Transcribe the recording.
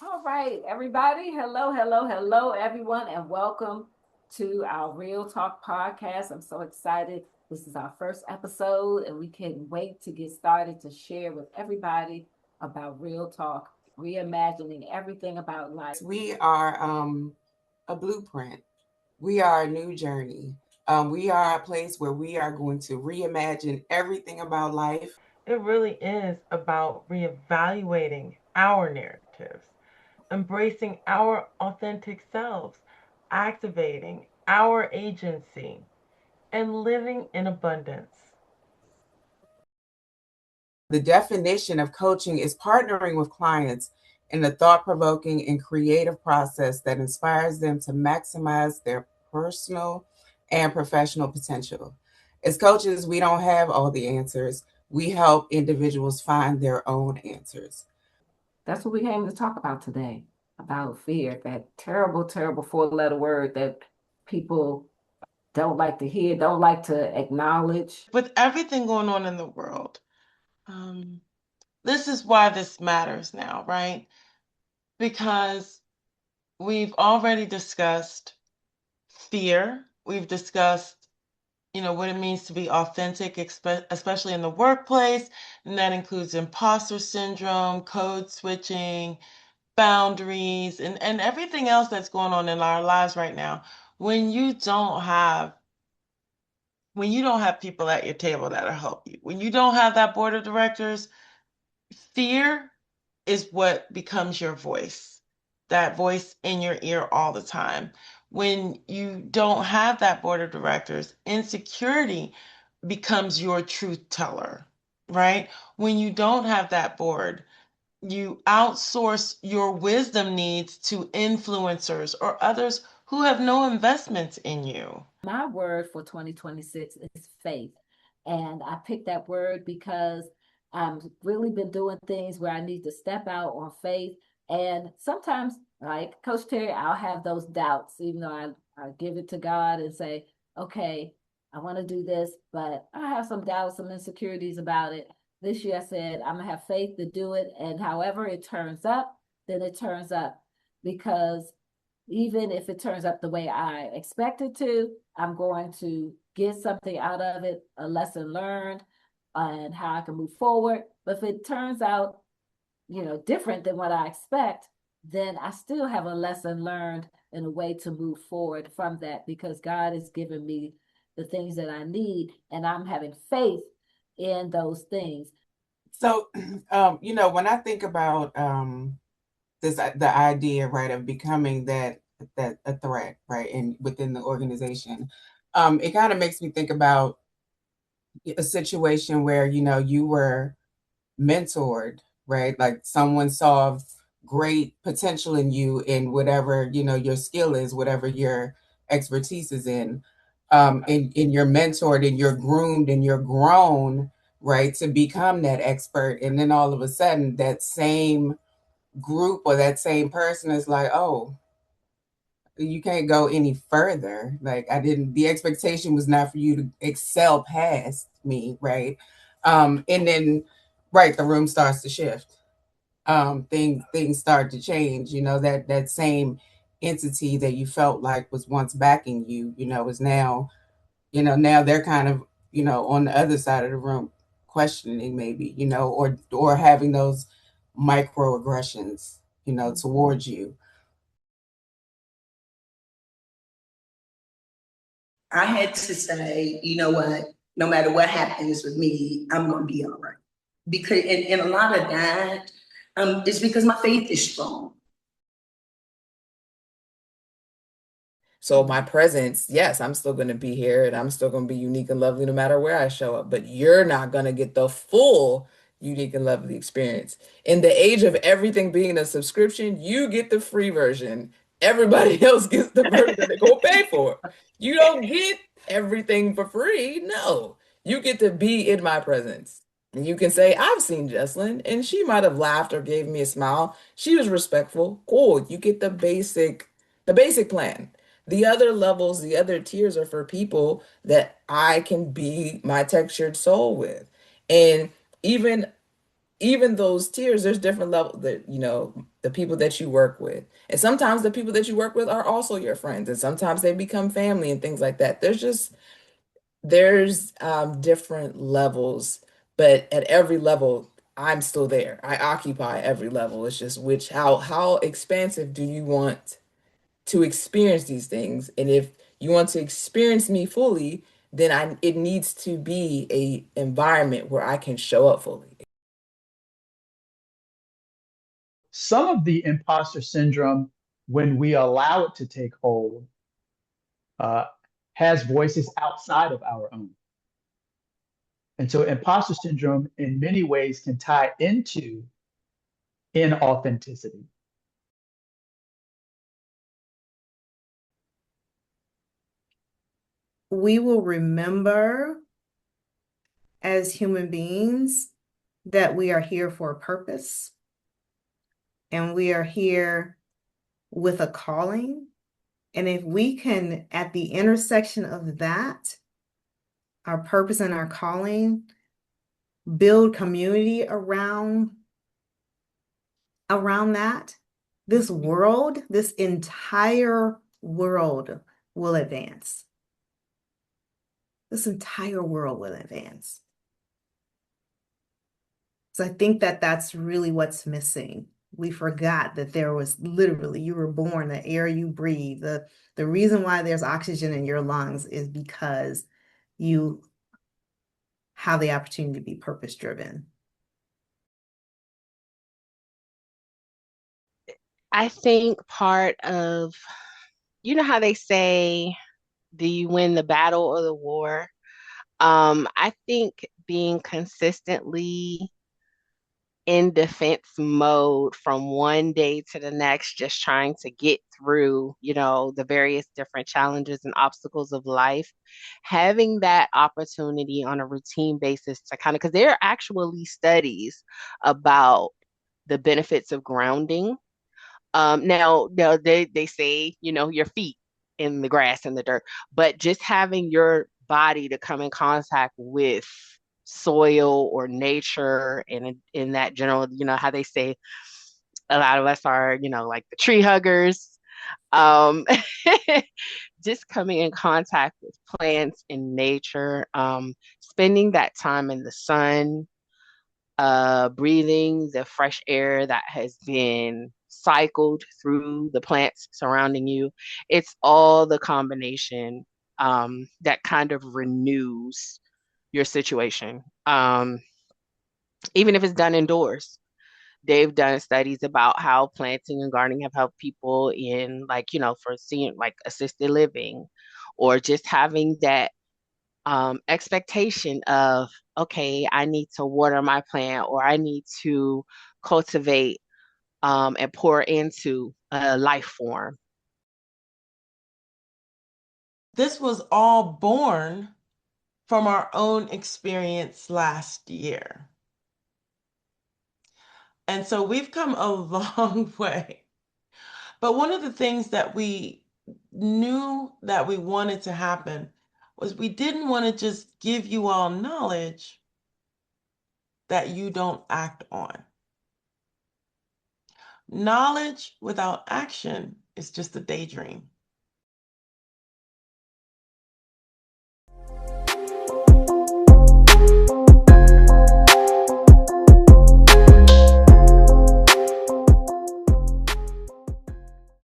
All right, everybody. Hello, hello, hello, everyone, and welcome to our Real Talk podcast. I'm so excited. This is our first episode, and we can't wait to get started to share with everybody about Real Talk, reimagining everything about life. We are a blueprint. We are a new journey. We are a place where we are going to reimagine everything about life. It really is about reevaluating our narratives, embracing our authentic selves, activating our agency, and living in abundance. The definition of coaching is partnering with clients in a thought provoking and creative process that inspires them to maximize their personal and professional potential. As coaches, we don't have all the answers. We help individuals find their own answers. That's what we came to talk about today, about fear, that terrible, terrible four-letter word that people don't like to hear, don't like to acknowledge. With everything going on in the world, um, this is why this matters now, right? Because we've already discussed fear, we've discussed what it means to be authentic, especially in the workplace. And that includes imposter syndrome, code switching, boundaries, and everything else that's going on in our lives right now. When you don't have people at your table that'll help you, when you don't have that board of directors, fear is what becomes your voice, that voice in your ear all the time. When you don't have that board of directors, insecurity becomes your truth teller, right? When you don't have that board, you outsource your wisdom needs to influencers or others who have no investments in you. My word for 2026 is faith. And I picked that word because I've really been doing things where I need to step out on faith. And sometimes, like Coach Terry, I'll have those doubts, even though I give it to God and say, okay, I want to do this, but I have some doubts, some insecurities about it. This year I said, I'm going to have faith to do it. And however it turns up, then it turns up, because even if it turns out the way I expect it to, I'm going to get something out of it, a lesson learned, and how I can move forward. But if it turns out, different than what I expect, then I still have a lesson learned and a way to move forward from that, because God has given me the things that I need, and I'm having faith in those things. So, when I think about the idea, right, of becoming that a threat, right, and within the organization, it kind of makes me think about a situation where you were mentored, right? Like someone saw great potential in you in whatever your skill is, whatever your expertise is in, and you're mentored and you're groomed and you're grown, right, to become that expert. And then all of a sudden, that same group or that same person is like, oh, you can't go any further. Like the expectation was not for you to excel past me, right? And then, right, the room starts to shift. Things start to change. That same entity that you felt like was once backing you, is now, now they're kind of, on the other side of the room, questioning maybe, or having those microaggressions, towards you. I had to say, you know what, no matter what happens with me, I'm going to be all right. Because, and a lot of that is because my faith is strong. So my presence, yes, I'm still going to be here and I'm still going to be unique and lovely no matter where I show up, but you're not going to get the full unique and lovely experience. In the age of everything being a subscription, you get the free version. Everybody else gets the version that they're going to pay for. You don't get everything for free. No, you get to be in my presence. And you can say, I've seen Jesslyn, and she might have laughed or gave me a smile. She was respectful. Cool. You get the basic plan. The other levels, the other tiers are for people that I can be my textured soul with. And even those tiers, there's different levels that, the people that you work with. And sometimes the people that you work with are also your friends, and sometimes they become family and things like that. There's different levels, but at every level, I'm still there. I occupy every level. It's just how expansive do you want to experience these things? And if you want to experience me fully, then it needs to be a environment where I can show up fully. Some of the imposter syndrome, when we allow it to take hold, uh, has voices outside of our own. And so imposter syndrome in many ways can tie into inauthenticity. We will remember as human beings that we are here for a purpose, and we are here with a calling. And if we can, at the intersection of that, our purpose and our calling, build community around that, this world, this entire world will advance. This entire world will advance. So I think that that's really what's missing. We forgot that there was literally, you were born, the air you breathe, the reason why there's oxygen in your lungs is because you have the opportunity to be purpose driven. I think part of, you know how they say, do you win the battle or the war? I think being consistently in defense mode from one day to the next, just trying to get through, the various different challenges and obstacles of life, having that opportunity on a routine basis to kind of, because there are actually studies about the benefits of grounding. Now they say, your feet in the grass and the dirt, but just having your body to come in contact with soil or nature, and in that general, how they say a lot of us are, like the tree huggers. Um, just coming in contact with plants and nature, spending that time in the sun, breathing the fresh air that has been cycled through the plants surrounding you. It's all the combination that kind of renews your situation. Even if it's done indoors. They've done studies about how planting and gardening have helped people in, like, for seeing like assisted living, or just having that expectation of, okay, I need to water my plant, or I need to cultivate and pour into a life form. This was all born from our own experience last year. And so we've come a long way. But one of the things that we knew that we wanted to happen was we didn't want to just give you all knowledge that you don't act on. Knowledge without action is just a daydream.